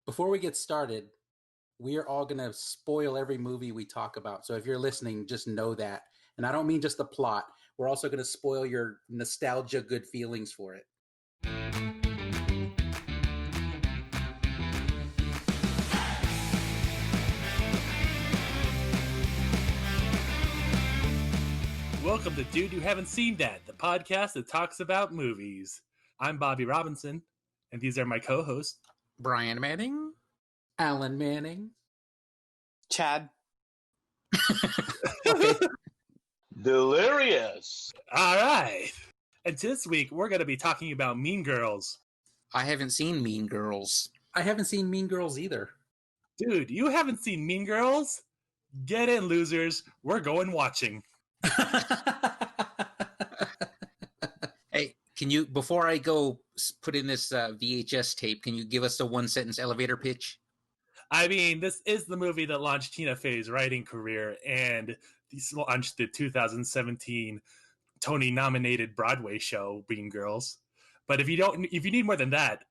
Before we get started, we are all going to spoil every movie we talk about. So if you're listening, just know that. And I don't mean just the plot. We're also going to spoil your nostalgia good feelings for it. Welcome to Dude You Haven't Seen That, the podcast that talks about movies. I'm Bobby Robinson, and these are my co-hosts, Brian Manning, Alan Manning, Chad. Okay. Delirious. All right. And this week, we're going to be talking about Mean Girls. I haven't seen Mean Girls. I haven't seen Mean Girls either. Dude, you haven't seen Mean Girls? Get in, losers. We're going watching. Hey, can you, before I go put in this VHS tape, can you give us a one-sentence elevator pitch? I mean, this is the movie that launched Tina Fey's writing career, and this launched the 2017 Tony-nominated Broadway show, Mean Girls. But if you need more than that,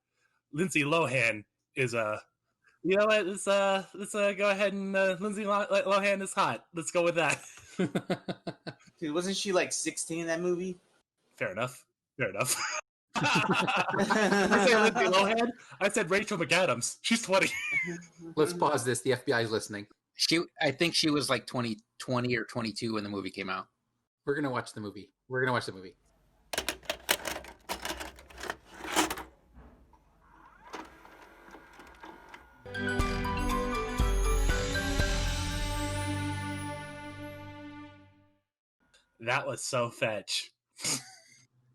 Lindsay Lohan is you know what? Let's go ahead and Lindsay Lohan is hot. Let's go with that. Dude, wasn't she like 16 in that movie? Fair enough. I say Lindsay Lohan. I said Rachel McAdams. She's 20. Let's pause this. The FBI is listening. I think she was like 20 or 22 when the movie came out. We're going to watch the movie. That was so fetch.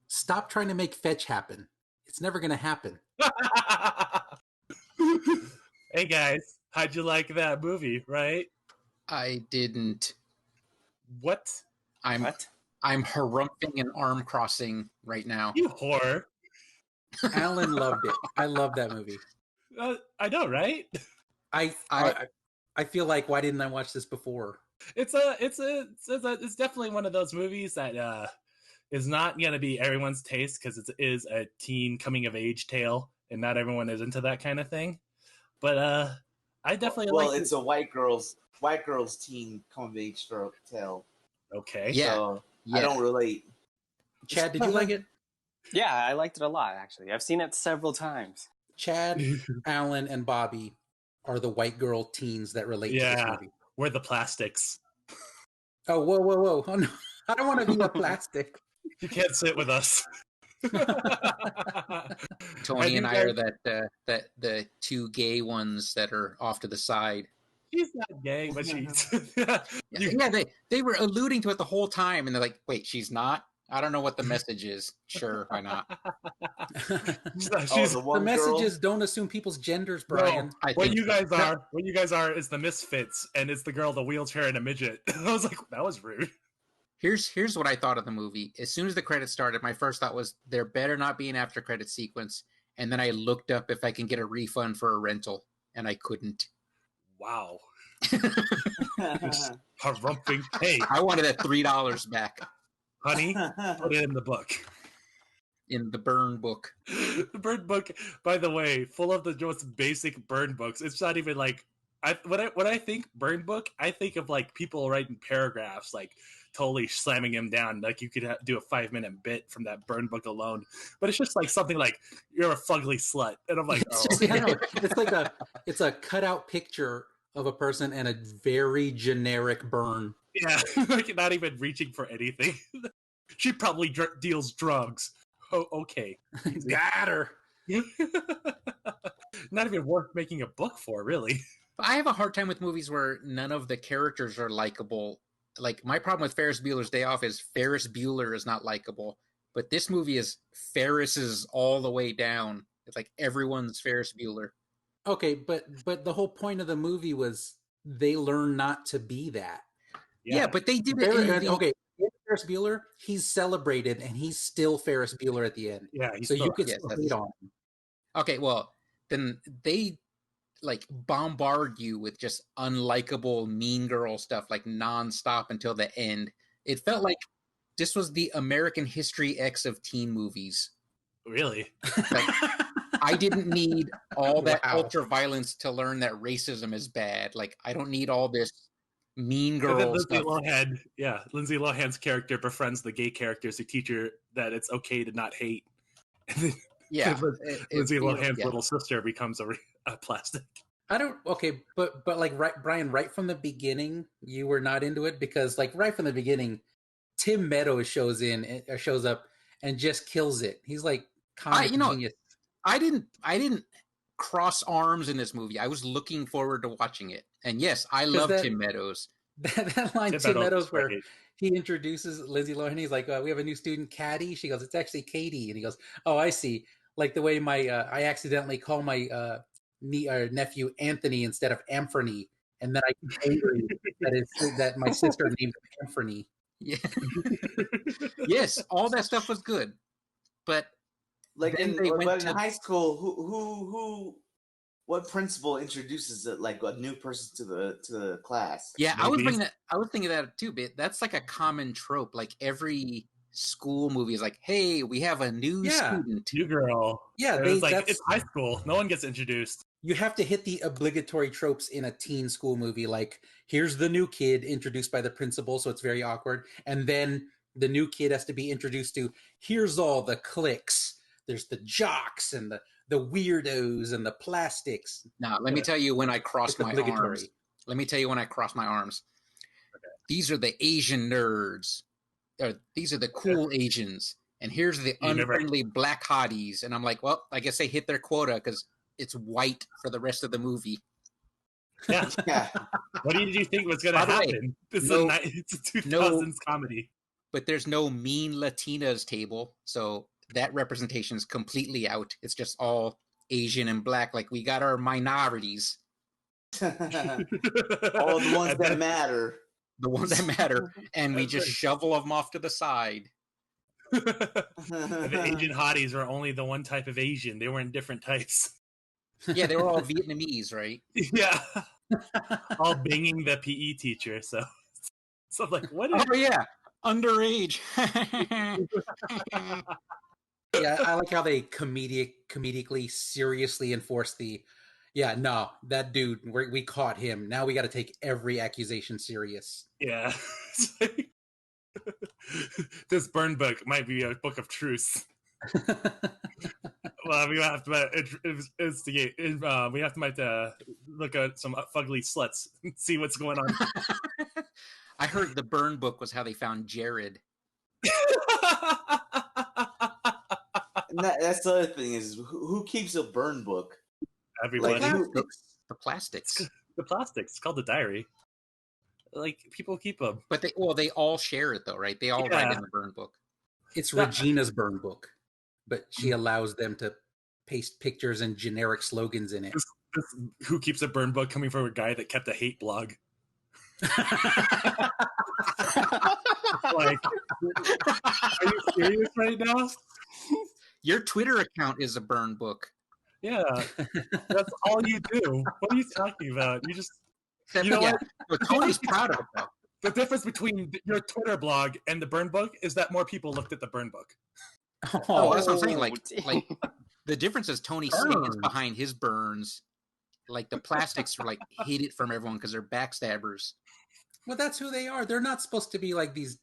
Stop trying to make fetch happen. It's never going to happen. Hey guys, how'd you like that movie, right? I didn't. What? I'm harumphing and arm crossing right now. You whore. Alan loved it. I love that movie. I know, right? I feel like, why didn't I watch this before? It's definitely one of those movies that is not gonna be everyone's taste because it is a teen coming of age tale, and not everyone is into that kind of thing. But I definitely like. It's a white girl's teen come of age tale. Okay. Yeah. So Yeah. I don't relate. Chad, did you like it? Yeah, I liked it a lot, actually. I've seen it several times. Chad, Alan, and Bobby are the white girl teens that relate to this movie. We're the plastics. Oh, whoa. Oh, no. I don't want to be a plastic. You can't sit with us. Tony and I are the two gay ones that are off to the side. She's not gay, but she's. They were alluding to it the whole time, and they're like, "Wait, she's not." I don't know what the message is. Sure, why not? The message is don't assume people's genders, Brian. No, what you guys are is the misfits, and it's the girl in the wheelchair and a midget. I was like, that was rude. Here's what I thought of the movie. As soon as the credits started, my first thought was there better not be an after credit sequence. And then I looked up if I can get a refund for a rental, and I couldn't. Wow. Harumping. Hey, I wanted that $3 back. Honey, put it in the book. In the burn book. The burn book, by the way, full of the most basic burn books. It's not even like when I think burn book, I think of like people writing paragraphs, like totally slamming him down. Like you could do a 5-minute bit from that burn book alone. But it's just like something like you're a fugly slut, and I'm like, oh. It's like it's a cutout picture of a person and a very generic burn. Yeah, like not even reaching for anything. She probably deals drugs. Oh, okay. Got her. Not even worth making a book for, really. I have a hard time with movies where none of the characters are likable. Like, my problem with Ferris Bueller's Day Off is Ferris Bueller is not likable. But this movie is Ferris's all the way down. It's like everyone's Ferris Bueller. Okay, but the whole point of the movie was they learn not to be that. Yeah, but they did it. Okay, Ferris Bueller, he's celebrated, and he's still Ferris Bueller at the end. Yeah, so you could still hate on him. Okay, well, then they like bombard you with just unlikable Mean Girl stuff like nonstop until the end. It felt like this was the American History X of teen movies. Really? Like, I didn't need all that Wow. ultra violence to learn that racism is bad. Like, I don't need all this mean And then girl stuff. Lindsay Lohan's character befriends the gay characters who teach her that it's okay to not hate. And then Yeah, Lindsay Lohan's yeah. little sister becomes a plastic. I don't. Okay, but like, Brian, right from the beginning, you were not into it because, like, right from the beginning, Tim Meadows shows up and just kills it. He's like comic genius. I didn't cross arms in this movie. I was looking forward to watching it, and yes, I love Tim Meadows. That line, Tim Meadows, where he introduces Lindsay Lohan. He's like, "We have a new student, Caddy." She goes, "It's actually Katie," and he goes, "Oh, I see." Like the way I accidentally call my nephew Anthony instead of Amphony, and then I get angry that my sister named him Amphony. Yeah. Yes, all that stuff was good, but like in high school, what principal introduces like a new person to the class? Yeah, I was thinking that too. But that's like a common trope. Like every school movie is like, "Hey, we have a new student, new girl." Yeah, it's high school. No one gets introduced. You have to hit the obligatory tropes in a teen school movie, like here's the new kid introduced by the principal, so it's very awkward, and then the new kid has to be introduced to here's all the cliques. There's the jocks and the weirdos and the plastics. Now, let me tell you when I crossed my arms. Let me tell you when I crossed my arms. Okay. These are the Asian nerds. These are the cool Asians. And here's the unfriendly black hotties. And I'm like, well, I guess they hit their quota because it's white for the rest of the movie. Yeah. What did you think was going to happen? It's a 2000s comedy. But there's no mean Latinas table. So that representation is completely out. It's just all Asian and black. Like, we got our minorities. All the ones that matter. The ones that matter. And we just shovel them off to the side. The Asian hotties were only the one type of Asian. They weren't different types. Yeah, they were all Vietnamese, right? Yeah. All banging the PE teacher. So I'm like, what is... Oh, yeah. Underage. Yeah, I like how they comedically seriously enforce that dude, we caught him. Now we got to take every accusation serious. Yeah. This burn book might be a book of truth. Well, we have to instigate. We have to look at some fugly sluts and see what's going on. I heard the burn book was how they found Jared. That's the other thing is who keeps a burn book? Everybody. The plastics. The plastics. It's called the diary. Like, people keep them. But they all share it though, right? They all write in the burn book. It's Regina's burn book, but she allows them to paste pictures and generic slogans in it. This who keeps a burn book coming from a guy that kept a hate blog. Like, are you serious right now? Your Twitter account is a burn book. Yeah, that's all you do. What are you talking about? You just, you know what? Well, Tony's proud of it though. The difference between your Twitter blog and the burn book is that more people looked at the burn book. Oh, that's what I'm saying. Like the difference is Tony stands behind his burns. Like the plastics are like hid it from everyone because they're backstabbers. Well, that's who they are. They're not supposed to be like these.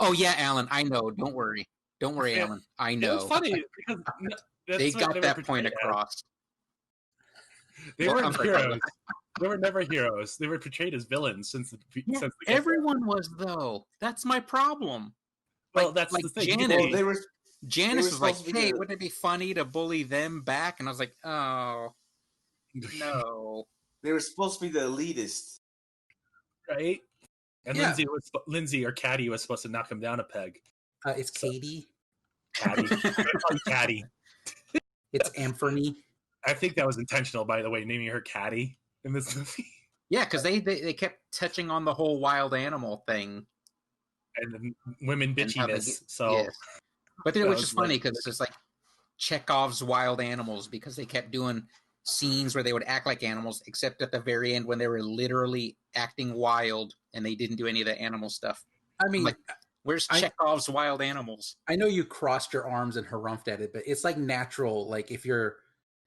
Oh yeah, Alan. I know. Don't worry, Alan. I know. It's funny because they got that point across. They weren't heroes. They were never heroes. They were portrayed as villains since the everyone was though. That's my problem. Well, that's the thing. Janice was like, "Hey, wouldn't it be funny to bully them back?" And I was like, "Oh, no." They were supposed to be the elitist, right? And Lindsay or Caddy was supposed to knock him down a peg. It's Katie. Caddy. It's Amphony. I think that was intentional, by the way, naming her Caddy in this movie. Yeah, because they kept touching on the whole wild animal thing. And the women bitchiness. But it was just funny because it's just like Chekhov's wild animals, because they kept doing scenes where they would act like animals, except at the very end when they were literally acting wild and they didn't do any of the animal stuff. I mean, like, where's Chekhov's wild animals? I know you crossed your arms and harumphed at it, but it's like natural. Like if you're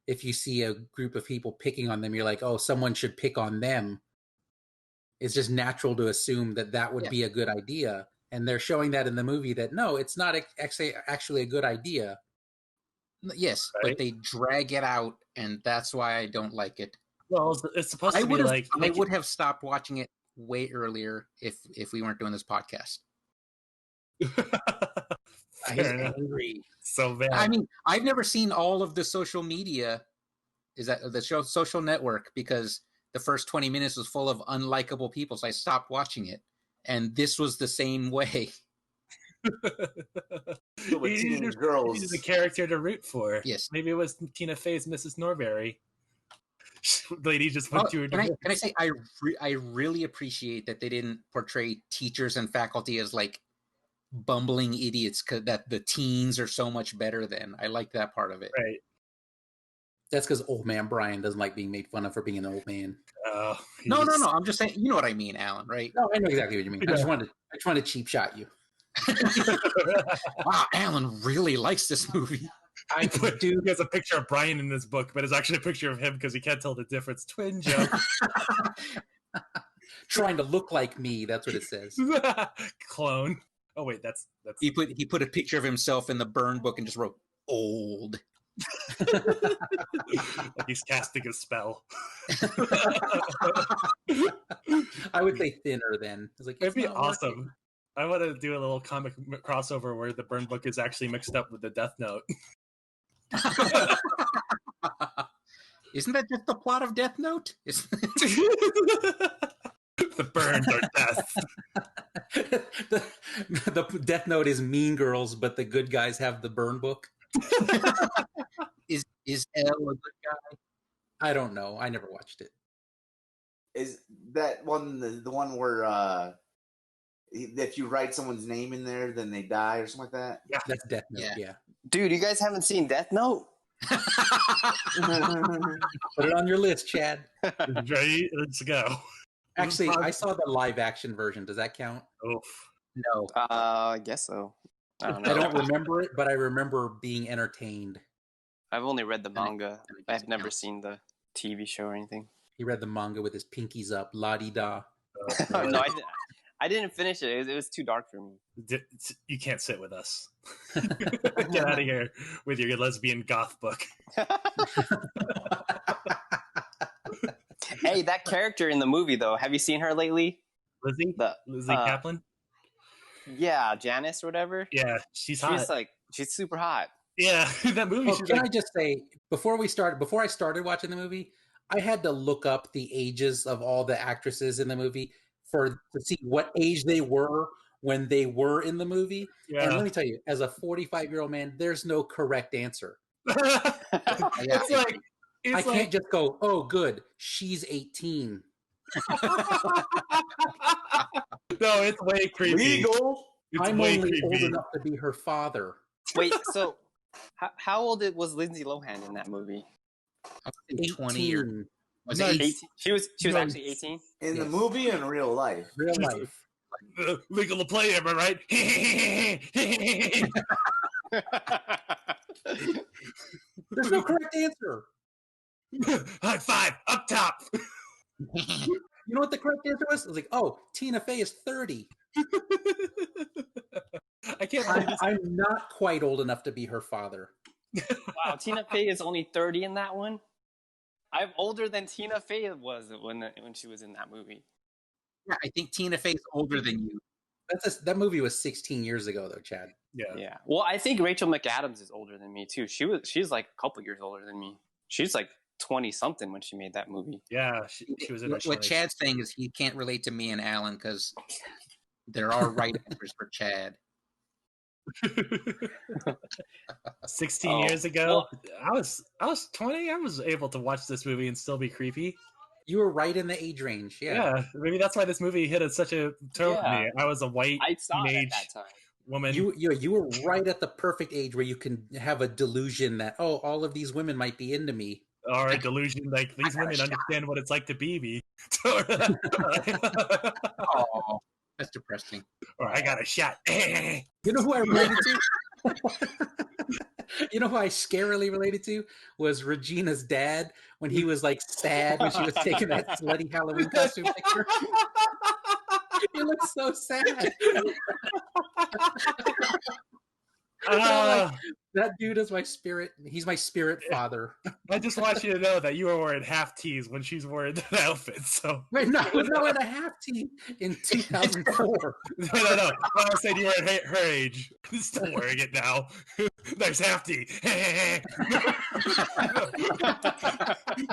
if you see a group of people picking on them, you're like, oh, someone should pick on them. It's just natural to assume that would be a good idea. And they're showing that in the movie that no, it's not actually a good idea. Yes, right? But they drag it out, and that's why I don't like it. Well, it's supposed to be like... I would have stopped watching it way earlier if we weren't doing this podcast. Fair angry. So bad. I mean, I've never seen all of the social media. Is that the show Social Network? Because the first 20 minutes was full of unlikable people, so I stopped watching it. And this was the same way. He's a character to root for. Yes. Maybe it was Tina Fey's Mrs. Norbury. Lady just went through a divorce. Can I say I really appreciate that they didn't portray teachers and faculty as like bumbling idiots, that the teens are so much better than. I like that part of it. Right. That's because old man Brian doesn't like being made fun of for being an old man. No. I'm just saying, you know what I mean, Alan, right? No, I know exactly what you mean. I just wanted to cheap shot you. Wow, Alan really likes this movie. He has a picture of Brian in this book, but it's actually a picture of him because he can't tell the difference. Twin joke. Trying to look like me, that's what it says. Clone. Oh wait, that's he put a picture of himself in the burn book and just wrote old. Like he's casting a spell. I would say thinner then. It's like, it'd be awesome. Working. I want to do a little comic crossover where the burn book is actually mixed up with the Death Note. Isn't that just the plot of Death Note? The burns are death. The Death Note is Mean Girls, but the good guys have the burn book. Is L a good guy? I don't know. I never watched it. Is that one the one where if you write someone's name in there, then they die or something like that? Yeah, that's Death Note. Yeah. Dude, you guys haven't seen Death Note? Put it on your list, Chad. Ready? Let's go. Actually, I saw the live action version. Does that count? Oof. No. I guess so. I don't know. I don't remember it, but I remember being entertained. I've only read the manga. I've never seen the TV show or anything. He read the manga with his pinkies up, la-di-da. No, I didn't finish it. It was too dark for me. You can't sit with us. Get out of here with your lesbian goth book. Hey, that character in the movie, though, have you seen her lately? Lizzie Kaplan? Yeah, Janice or whatever. Yeah, she's hot. She's super hot. Yeah, that movie. I just say, before I started watching the movie, I had to look up the ages of all the actresses in the movie to see what age they were when they were in the movie. Yeah. And let me tell you, as a 45-year-old man, there's no correct answer. It's like I can't just go, oh, good, she's 18. No, it's way creepy. Legal. I'm only old enough to be her father. Wait, so how old was Lindsay Lohan in that movie? 20 years. Was it 18? She was actually 18? In the movie and real life? Real life. Legal to play, am I right? There's no correct answer. High five, up top. You know what the correct answer was? It was like, oh, Tina Fey is 30. I can't. I'm not quite old enough to be her father. Wow, Tina Fey is only 30 in that one? I'm older than Tina Fey was when she was in that movie. Yeah, I think Tina Fey's older than you. That movie was 16 years ago, though, Chad. Yeah. Well, I think Rachel McAdams is older than me too. She's like a couple years older than me. She's like 20 something when she made that movie. Yeah, she was in. What Chad's saying is he can't relate to me and Alan because there are right answers for Chad. 16 years ago, I was 20. I was able to watch this movie and still be creepy. You were right in the age range. Yeah, maybe that's why this movie hit such a tone with me. I was a white teenage woman. You were right at the perfect age where you can have a delusion that all of these women might be into me. Or a delusion like these women understand what it's like to be me. Oh, that's depressing. Or I got a shot. You know who I related to? You know who I scarily related to was Regina's dad when he was like sad when she was taking that slutty Halloween costume picture. He looks so sad. Like, that dude is my spirit. He's my spirit father. I just want you to know that you were wearing half tees when she's wearing that outfit. So wait, no, I was not wearing a half tee in 2004. No. I was saying you were at her age. I'm still wearing it now. Nice half tee.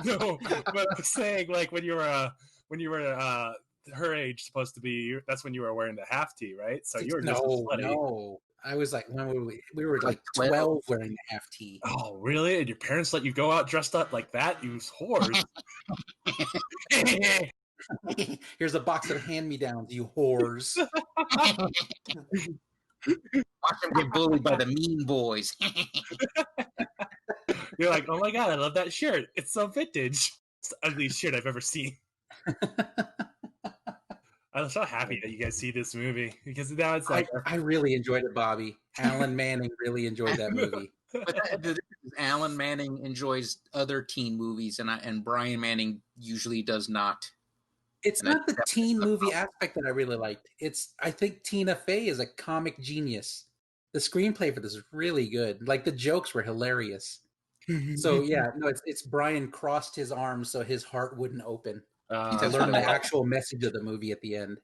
No, but I'm saying like when you were her age, supposed to be, that's when you were wearing the half tee, right? So you were just no. I was like, when were we were like 12 wearing the half tee. Oh, really? And your parents let you go out dressed up like that? You whores. Here's a box of hand-me-downs, you whores. Watch them get bullied by the mean boys. You're like, oh my God, I love that shirt. It's so vintage. It's the ugliest shirt I've ever seen. I'm so happy that you guys see this movie because now it's like I really enjoyed it, Bobby. Alan Manning really enjoyed that movie. But Alan Manning enjoys other teen movies, and Brian Manning usually does not. It's not the teen movie aspect that I really liked. I think Tina Fey is a comic genius. The screenplay for this is really good. Like the jokes were hilarious. So yeah, no, it's Brian crossed his arms so his heart wouldn't open. To learn the actual message of the movie at the end.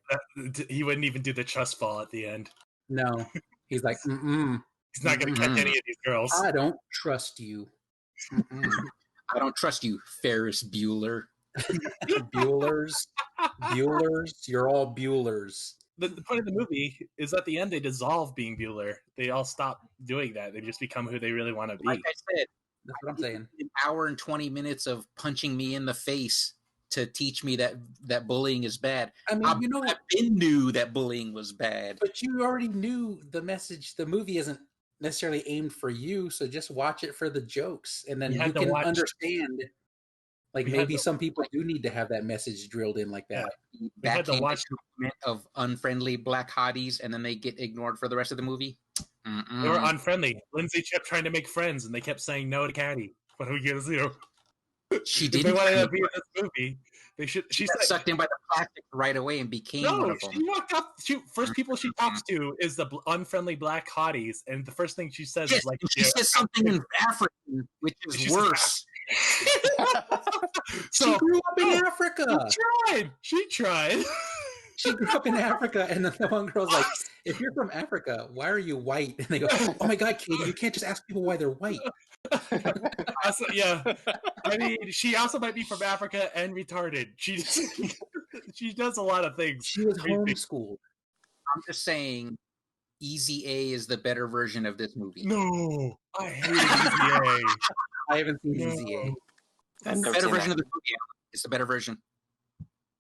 He wouldn't even do the trust fall at the end. No. He's like, He's not going to catch any of these girls. I don't trust you. I don't trust you, Ferris Bueller. Buellers. You're all Buellers. The point of the movie is at the end they dissolve being Bueller. They all stop doing that. They just become who they really want to be. Like I said, that's what I'm saying. An hour and 20 minutes of punching me in the face to teach me that bullying is bad. I mean, I knew that bullying was bad. But you already knew the message. The movie isn't necessarily aimed for you, so just watch it for the jokes, and then you can understand. Like maybe some people do need to have that message drilled in like that. Yeah. That came of unfriendly black hotties, and then they get ignored for the rest of the movie. They were unfriendly. Lindsay kept trying to make friends, and they kept saying no to Caddy. What are we gonna do? She didn't. If they wanted to be in this movie, they should. She got sucked in by the plastic right away and became one of them. She walked up. First people she talks to is the unfriendly black hotties, and the first thing she says is like, she says something in African, which is worse. She grew up in Africa. She tried. She grew up in Africa, and then the one girl's like, if you're from Africa, why are you white? And they go, oh my God, Katie, you can't just ask people why they're white. Also, yeah. I mean, she also might be from Africa and retarded. She does a lot of things. She was homeschooled. I'm just saying, Easy A is the better version of this movie. No, I hate Easy A. I haven't seen Easy A. That's the better version of the movie. It's the better version.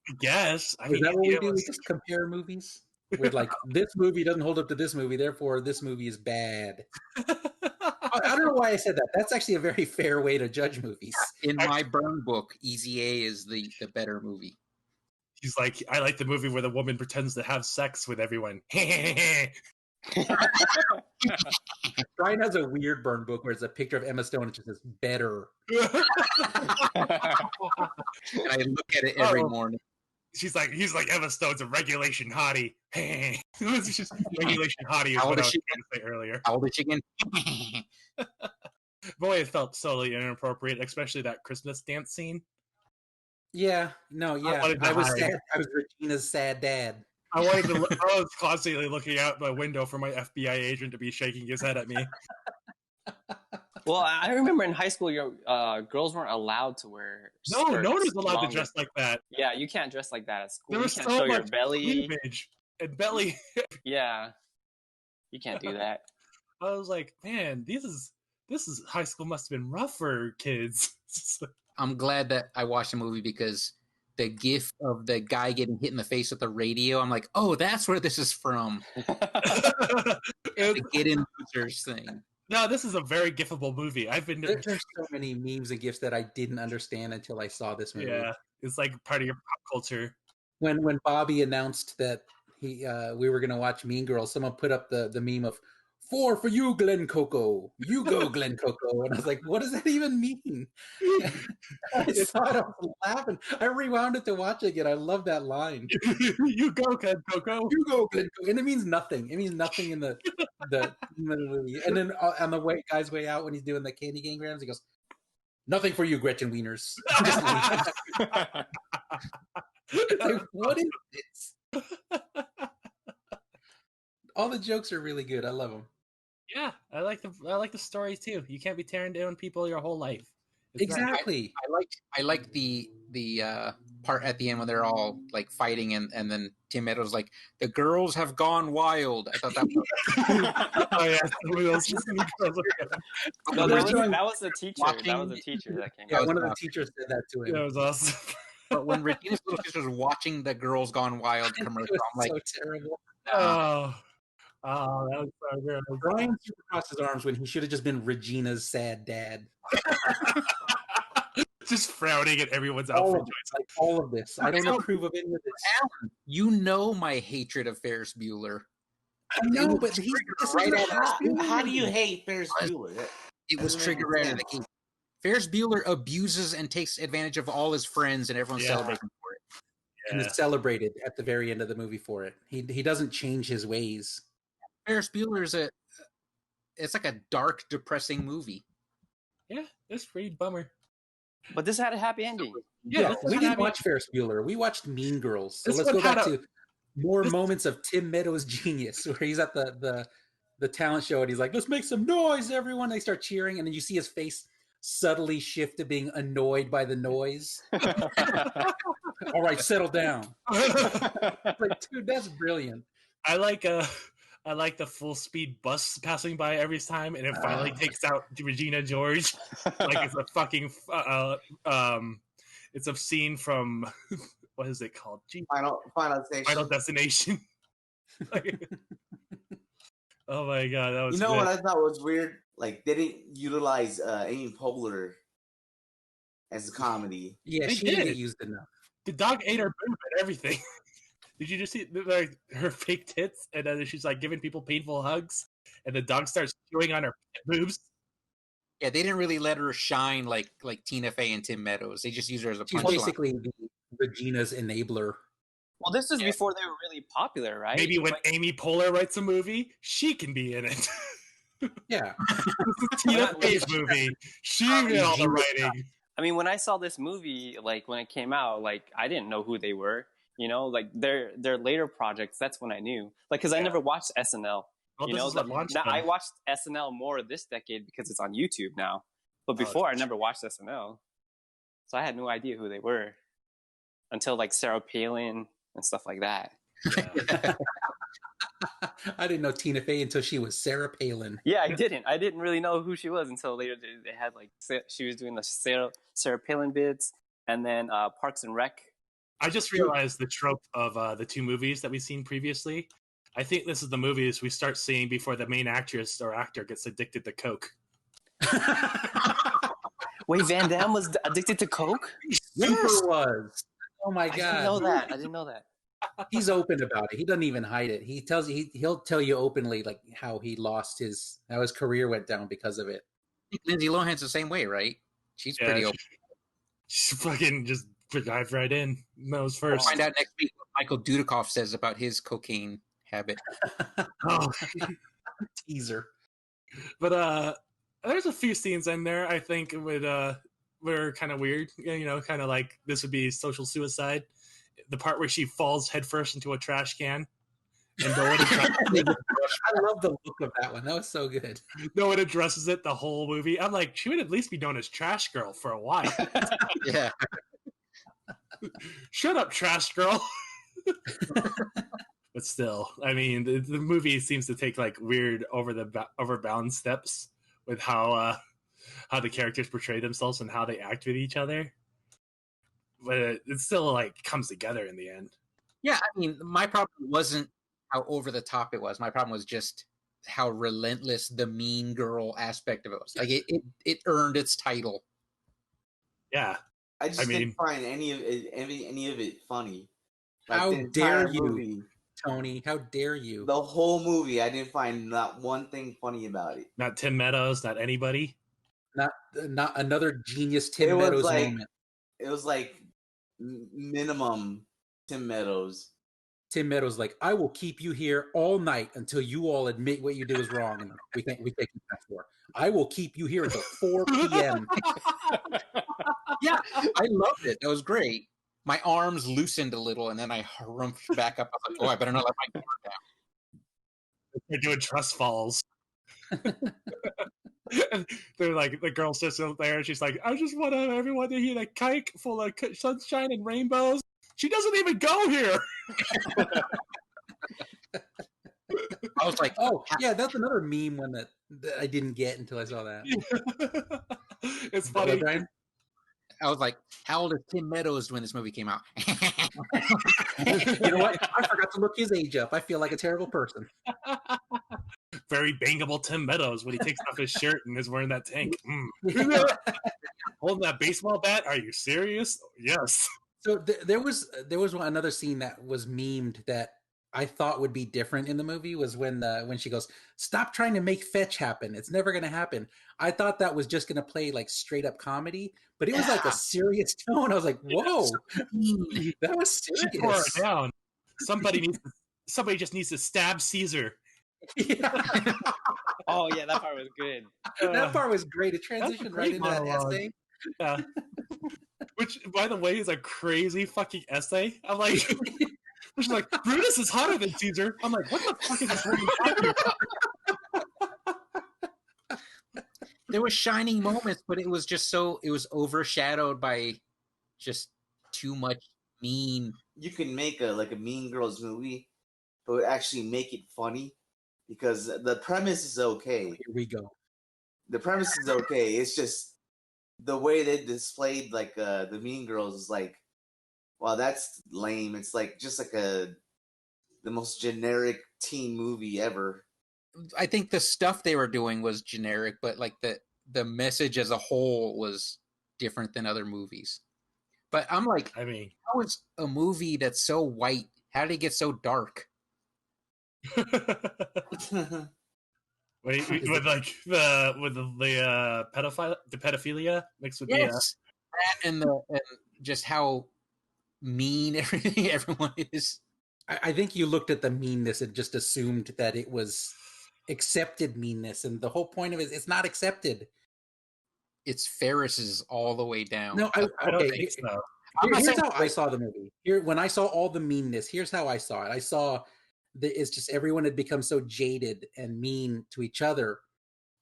I guess. Is that what we do? We just compare movies? We're like, this movie doesn't hold up to this movie, therefore this movie is bad. I don't know why I said that. That's actually a very fair way to judge movies. In my burn book, Easy A is the better movie. He's like, I like the movie where the woman pretends to have sex with everyone. Brian has a weird burn book where it's a picture of Emma Stone and it just says better. And I look at it every morning. He's like Emma Stone's a regulation hottie. It's just regulation hottie is what I was trying to say earlier. How old is she again? Boy, it felt solely inappropriate, especially that Christmas dance scene. Yeah, no, yeah. I was sad. I was Regina's sad dad. I was constantly looking out my window for my FBI agent to be shaking his head at me. Well, I remember in high school, your girls weren't allowed to wear skirts. No one was allowed to dress like that. Yeah, you can't dress like that at school. There was you can't so show much your belly. cleavage and belly. Yeah, you can't do that. I was like, man, this is high school must have been rough for kids. I'm glad that I watched the movie because the gif of the guy getting hit in the face with the radio, I'm like, oh, that's where this is from. The Get In Losers thing. No, this is a very gifable movie. There's so many memes and gifs that I didn't understand until I saw this movie. Yeah, it's like part of your pop culture. When Bobby announced that we were going to watch Mean Girls, someone put up the meme of 4 for you, Glen Coco. You go, Glen Coco. And I was like, what does that even mean? I saw it, I was laughing. I rewound it to watch it again. I love that line. You go, Glen Coco. You go, Glen Coco. And it means nothing. It means nothing in the movie. And then on the guy's way out when he's doing the candy gangrams, he goes, nothing for you, Gretchen Wieners. Just like, what is this? All the jokes are really good. I love them. Yeah, I like the story too. You can't be tearing down people your whole life. Exactly. I like the part at the end when they're all like fighting and then Tim Meadows like the girls have gone wild. I thought that was oh yeah, that was the teacher. That was the teacher that came. Yeah, one of the teachers said that to him. That was awesome. But when Regina's little sister was watching the Girls Gone Wild commercial, I'm like, so terrible. Oh, that was so good. Brian threw across his arms when he should have just been Regina's sad dad. Just frowning at everyone's outfit. All of this. I don't approve of any of this. Alan, you know my hatred of Ferris Bueller. I know, but he's right how do you hate Ferris Bueller? It was triggered right out of the gate. Ferris Bueller abuses and takes advantage of all his friends, and everyone's celebrating for it. Yeah. And is celebrated at the very end of the movie for it. He doesn't change his ways. Ferris Bueller is it's like a dark, depressing movie. Yeah, it's pretty bummer. But this had a happy ending. Yeah, we didn't watch Ferris Bueller. We watched Mean Girls. So let's go back to more moments of Tim Meadows' genius, where he's at the talent show and he's like, let's make some noise, everyone. They start cheering, and then you see his face subtly shift to being annoyed by the noise. All right, settle down. Like, dude, that's brilliant. I like the full speed bus passing by every time, and it finally takes out Regina George. Like it's a fucking it's a scene from what is it called? Final Destination. Oh my god, that was. You know what I thought was weird? Like they didn't utilize Amy Poehler as a comedy. Yeah, she didn't get used enough. The dog ate her boob and everything. Did you just see like her fake tits, and then she's like giving people painful hugs, and the dog starts chewing on her boobs? Yeah, they didn't really let her shine like Tina Fey and Tim Meadows. They just used her as a punchline. She's basically Regina's enabler. Well, this is before they were really popular, right? Maybe when Amy Poehler writes a movie, she can be in it. Yeah. This is Tina Fey's movie. She did all the writing. I mean, when I saw this movie, like when it came out, like I didn't know who they were. You know, like their later projects. That's when I knew. Like, because I never watched SNL. Well, you know, now I watched SNL more this decade because it's on YouTube now. But before, I never watched SNL, so I had no idea who they were until like Sarah Palin and stuff like that. Yeah. I didn't know Tina Fey until she was Sarah Palin. Yeah, I didn't really know who she was until later. They had like she was doing the Sarah Palin bits, and then Parks and Rec. I just realized the trope of the two movies that we've seen previously. I think this is the movies we start seeing before the main actress or actor gets addicted to coke. Wait, Van Damme was addicted to coke? Super was. Oh my god! I didn't know that. He's open about it. He doesn't even hide it. He tells you. He'll tell you openly, like how he lost how his career went down because of it. Lindsay Lohan's the same way, right? She's pretty open. She's fucking just dive right in nose first. We'll find out next week what Michael Dudikoff says about his cocaine habit. Teaser. But there's a few scenes in there I think were kind of weird. You know, kind of like this would be social suicide. The part where she falls headfirst into a trash can. And no one I love the look of that one. That was so good. No one addresses it the whole movie. I'm like, she would at least be known as Trash Girl for a while. Yeah. Shut up, Trash Girl. But still, I mean, the movie seems to take like weird overbound steps with how the characters portray themselves and how they act with each other. But it still like comes together in the end. Yeah, I mean, my problem wasn't how over the top it was. My problem was just how relentless the mean girl aspect of it was. Like it earned its title. Yeah. I didn't find any of it funny. Like, how dare you Tony. How dare you? The whole movie, I didn't find not one thing funny about it. Not Tim Meadows, not anybody. Not another genius Tim Meadows moment. It was like minimum Tim Meadows. Tim Meadows like, I will keep you here all night until you all admit what you did was wrong, and we take you back for. I will keep you here until 4 p.m. Yeah, I loved it. That was great. My arms loosened a little, and then I harumphed back up. I was like, oh, I better not let my guard down. They're doing trust falls. They're like, the girl sits up there, and she's like, I just want everyone to hear a kite full of sunshine and rainbows. She doesn't even go here. I was like, oh, yeah, that's another meme one that I didn't get until I saw that. It's funny. Brian? I was like, how old is Tim Meadows when this movie came out? You know what? I forgot to look his age up. I feel like a terrible person. Very bangable Tim Meadows when he takes off his shirt and is wearing that tank. Holding that baseball bat? Are you serious? Yes. So there was another scene that was memed that I thought would be different in the movie was when she goes, stop trying to make fetch happen. It's never going to happen. I thought that was just going to play like straight up comedy, but it was like a serious tone. I was like, whoa, that was serious. Down. Somebody just needs to stab Caesar. Yeah. Oh yeah, that part was good. That part was great. It transitioned right into that essay. Yeah. Which, by the way, is a crazy fucking essay. I'm like, she's like, Brutus is hotter than Caesar. I'm like, what the fuck is this woman talking about? There were shining moments, but it was overshadowed by just too much mean. You can make a Mean Girls movie, but actually make it funny because the premise is okay. Here we go. The premise is okay. It's just the way they displayed like the Mean Girls is like, wow, that's lame. It's like just like the most generic teen movie ever. I think the stuff they were doing was generic, but like the message as a whole was different than other movies. But I'm like, I mean, how is a movie that's so white? How did it get so dark? Wait, with like the pedophilia mixed with that and just how mean everyone is. I think you looked at the meanness and just assumed that it was accepted meanness, and the whole point of it is it's not accepted. It's Ferris's all the way down. No, I don't think so. Here's how I saw the movie. When I saw all the meanness, here's how I saw it. I saw it's just everyone had become so jaded and mean to each other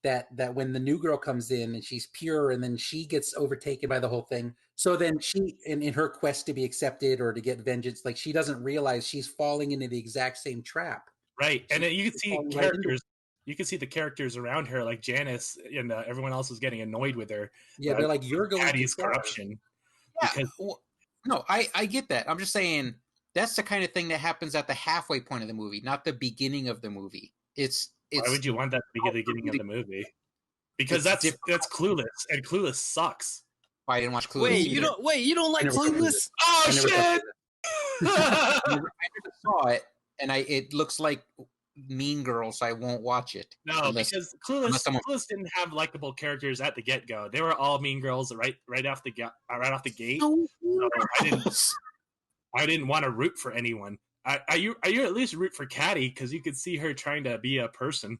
that when the new girl comes in and she's pure and then she gets overtaken by the whole thing. So then she, in her quest to be accepted or to get vengeance, like she doesn't realize she's falling into the exact same trap. Right. And you can see characters. You can see the characters around her, like Janice, and everyone else is getting annoyed with her. Yeah, they're like, you're going Daddy's corruption. Yeah, no, I get that. I'm just saying that's the kind of thing that happens at the halfway point of the movie, not the beginning of the movie. Why would you want that to be the beginning of the movie? Because that's Clueless, and Clueless sucks. I didn't watch Clueless. Wait, you don't like Clueless? Oh shit! I never saw it, and it looks like Mean Girls, so I won't watch it. No, because Clueless didn't have likable characters at the get-go. They were all Mean Girls right off the gate. So I didn't want to root for anyone. You at least root for Caddy because you could see her trying to be a person,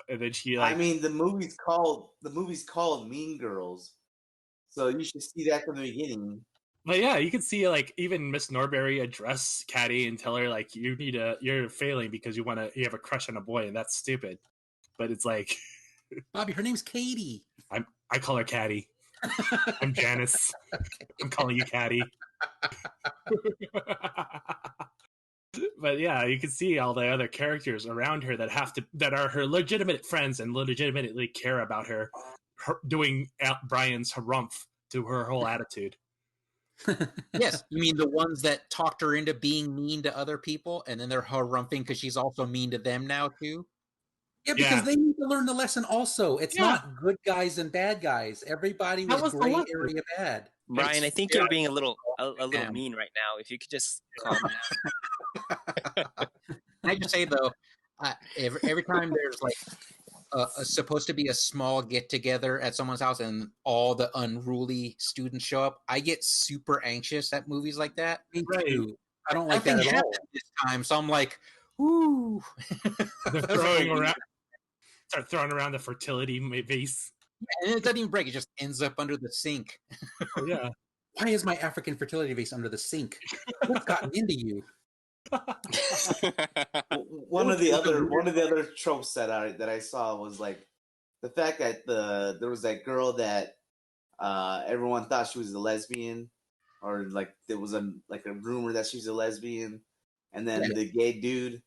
and then she. I mean, the movie's called Mean Girls, so you should see that from the beginning. But yeah, you can see like even Miss Norbury address Caddy and tell her like you're failing because you have a crush on a boy, and that's stupid. But it's like, Bobby, her name's Katie. I call her Caddy. I'm Janice. Okay. I'm calling you Caddy. But yeah, you can see all the other characters around her that are her legitimate friends and legitimately care about her doing Brian's harumph to her whole attitude. Yes, you mean the ones that talked her into being mean to other people, and then they're harumphing because she's also mean to them now too? Yeah, because they need to learn the lesson also. It's not good guys and bad guys. Everybody was gray area bad. Brian, I think you're being a little mean right now. If you could just calm down. I just say though, every time there's like supposed to be a small get together at someone's house and all the unruly students show up, I get super anxious at movies like that. Me too. I don't like Nothing that at all. happened this time, so I'm like, ooh. They're start throwing around the fertility vase. And it doesn't even break; it just ends up under the sink. Oh, yeah. Why is my African fertility vase under the sink? What's gotten into you? One of the other tropes that I saw was like the fact that there was that girl that everyone thought she was a lesbian, or like there was a rumor that she's a lesbian, and then the gay dude,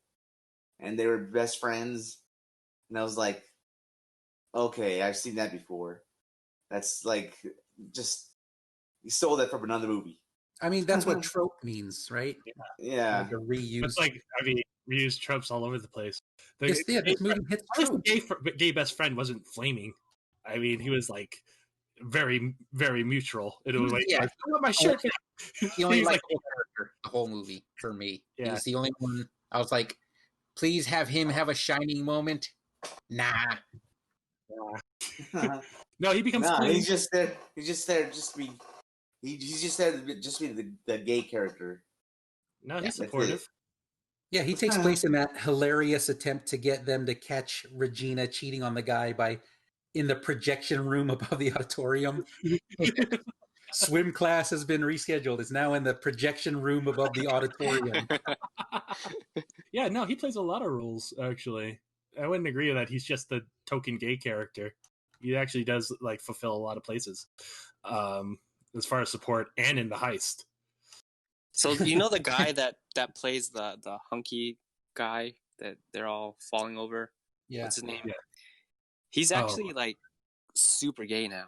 and they were best friends, and I was like, okay, I've seen that before. That's like just you stole that from another movie. I mean, that's what trope means, right? Yeah. Like a reuse. It's like, I mean, reused tropes all over the place. This movie hits tropes. The gay best friend wasn't flaming. I mean, he was like very, very mutual. It was like, I want my shirt back. He only liked the character the whole movie for me. Yeah. He's the only one. I was like, please have him have a shining moment. Nah. No, he becomes. No, he's just there. He's just there just to be. He's just there to just be the gay character. No, he's supportive. Yeah, he takes place in that hilarious attempt to get them to catch Regina cheating on the guy in the projection room above the auditorium. Swim class has been rescheduled. It's now in the projection room above the auditorium. Yeah, no, he plays a lot of roles, actually. I wouldn't agree with that. He's just the token gay character. He actually does like fulfill a lot of places. As far as support and in the heist. So you know the guy that plays the hunky guy that they're all falling over? Yeah. What's his name? Yeah. He's actually like super gay now.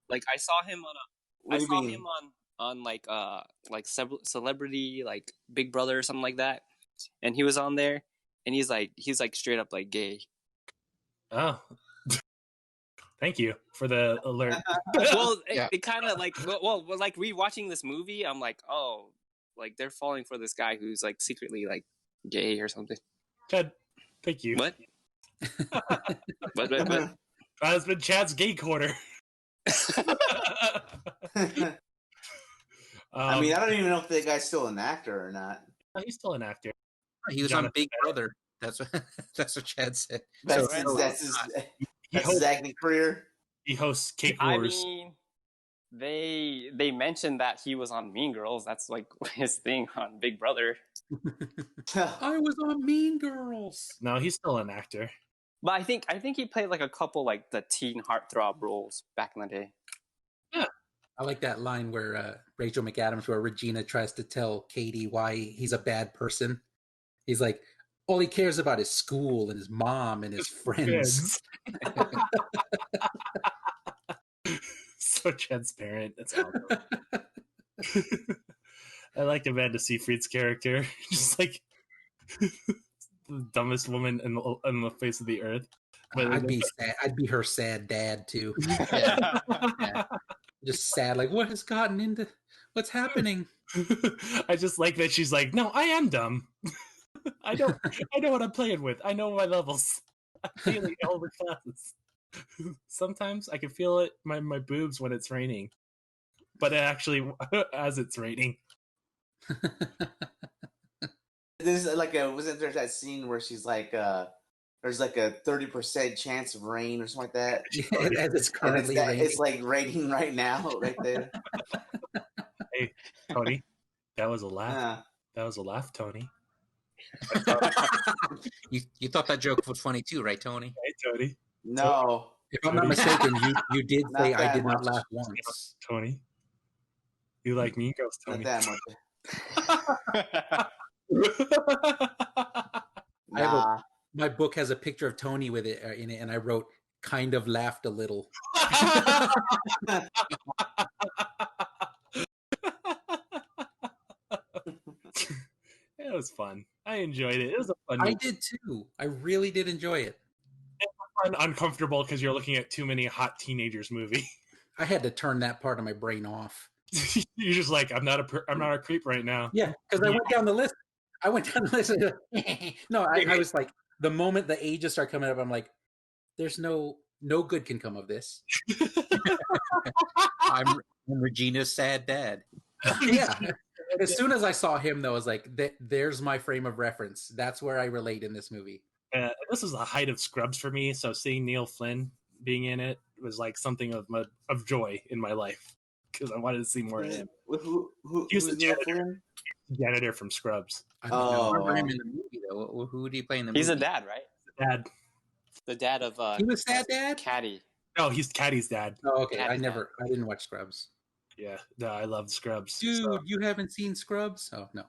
Like I saw him on like celebrity like Big Brother or something like that. And he was on there and he's like straight up like gay. Oh. Thank you for the alert. Well, it kind of like like rewatching this movie, I'm like, oh, like they're falling for this guy who's like secretly like gay or something. Chad, thank you. What? What? It's been Chad's gay corner. I mean, I don't even know if that guy's still an actor or not. He's still an actor. He was on Big Brother. That's what Chad said. That's his acting career. He hosts Cake Wars. I mean, they mentioned that he was on Mean Girls. That's like his thing on Big Brother. I was on Mean Girls. No, he's still an actor. But I think he played like a couple like the teen heartthrob roles back in the day. Yeah. I like that line where Rachel McAdams, where Regina tries to tell Katie why he's a bad person. He's like, all he cares about is school and his mom and his friends. So transparent. That's awesome. I like Amanda Seyfried's character. Just like the dumbest woman in the face of the earth. But I'd be sad. I'd be her sad dad too. Yeah. Just sad. Like, what has gotten into? What's happening? I just like that she's like, no, I am dumb. I know what I'm playing with. I know my levels. I'm feeling all the classes. Sometimes I can feel it my boobs when it's raining, but actually as it's raining. There's like wasn't there that scene where she's like there's like a 30% chance of rain or something like that? Yeah, as it's currently raining. It's like raining right now, right there. Hey, Tony, that was a laugh. That was a laugh, Tony. You thought that joke was funny too, right, Tony? Hey, Tony. No. If I'm not mistaken, you did say I did not laugh once. Tony. You like Mean Girls, Tony. Not that much. My book has a picture of Tony with it in it, and I wrote, kind of laughed a little. It was fun. I enjoyed it. It was a fun movie. I did too. I really did enjoy it. It's uncomfortable because you're looking at too many hot teenagers movie. I had to turn that part of my brain off. You're just like, I'm not a creep right now. Yeah, because I went down the list. I went down the list. No, I was like, the moment the ages start coming up, I'm like, there's no good can come of this. I'm Regina's sad dad. Yeah. As soon as I saw him, though, I was like, there's my frame of reference. That's where I relate in this movie. This is the height of Scrubs for me, so seeing Neil Flynn being in it was like something of joy in my life because I wanted to see more of him. Who's the janitor from Scrubs. I don't remember him in the movie though. Who did he play in the movie? He's a dad, right? The dad of he was Sad Dad? Caddy. No, he's Caddy's dad. Oh, okay. Caddy's I didn't watch Scrubs. Yeah, no, I love Scrubs. Dude, so. you haven't seen Scrubs? Oh no.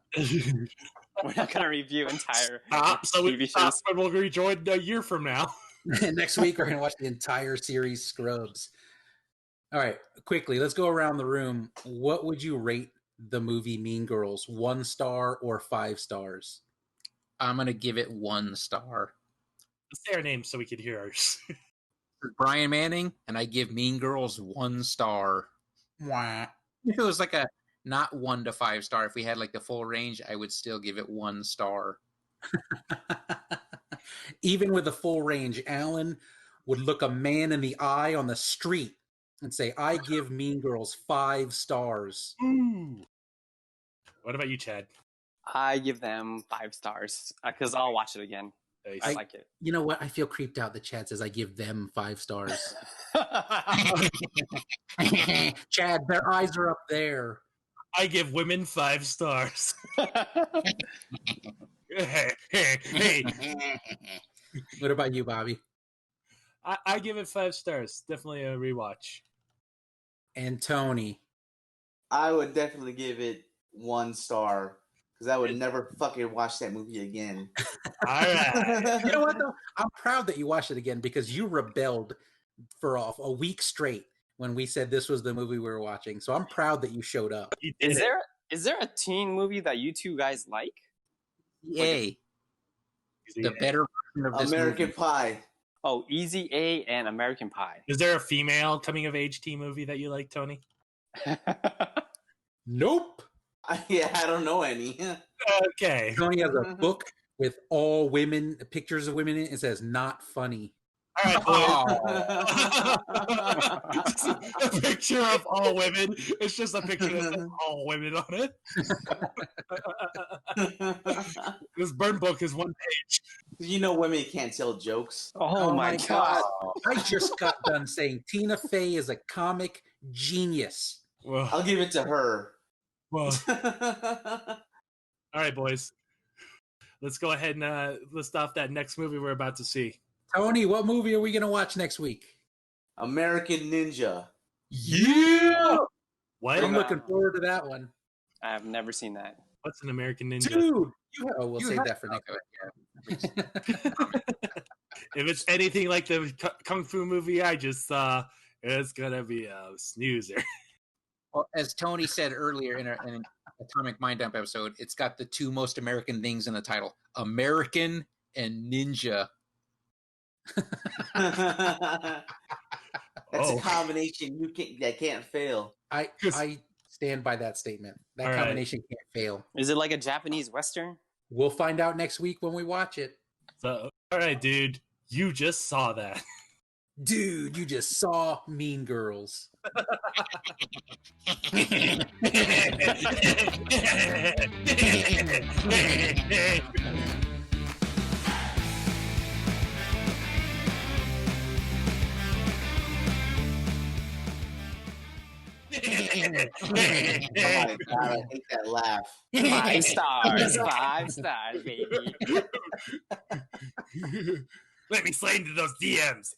We're not gonna review entire TV shows. We'll rejoin a year from now. Next week we're gonna watch the entire series Scrubs. All right, quickly, let's go around the room. What would you rate the movie Mean Girls? 1 star or 5 stars? I'm gonna give it 1 star. Let's say our names so we can hear ours. Brian Manning, and I give Mean Girls 1 star. Wah. If it was like a not 1 to 5 star, if we had like the full range, I would still give it 1 star. Even with the full range, Alan would look a man in the eye on the street and say, I give Mean Girls 5 stars. Ooh. What about you, Chad? I give them 5 stars because I'll watch it again. I like it. You know what? I feel creeped out that Chad says I give them 5 stars. Chad, their eyes are up there. I give women 5 stars. hey. What about you, Bobby? I give it 5 stars. Definitely a rewatch. And Tony? I would definitely give it 1 star because I would never fucking watch that movie again. All right. You know what, though? I'm proud that you watched it again because you rebelled for a week straight when we said this was the movie we were watching. So I'm proud that you showed up. Is there a teen movie that you two guys like? Yay. The better version of this American movie. Pie. Oh, Easy A and American Pie. Is there a female coming of age teen movie that you like, Tony? Nope. Yeah, I don't know any. Okay. Tony has a book with all women, pictures of women in it. It says not funny. All right, a picture of all women. It's just a picture that says all women on it. This burn book is 1 page. You know women can't tell jokes. Oh my God. I just got done saying Tina Fey is a comic genius. Well, I'll give it to her. well. All right, boys. Let's go ahead and list off that next movie we're about to see. Tony, what movie are we going to watch next week? American Ninja. Yeah! What? I'm looking forward to that one. I have never seen that. What's an American Ninja? Dude! We'll save that for next week. If it's anything like the Kung Fu movie I just saw, it's going to be a snoozer. Well, as Tony said earlier in an Atomic Mind Dump episode, it's got the 2 most American things in the title: American and Ninja. That's a combination that can't fail. I stand by that statement. That combination can't fail. Is it like a Japanese Western? We'll find out next week when we watch it. So, all right, dude. You just saw that. Dude, you just saw Mean Girls. Oh my God, I hate that laugh. 5 stars. 5 stars, baby. Let me slide into those DMs.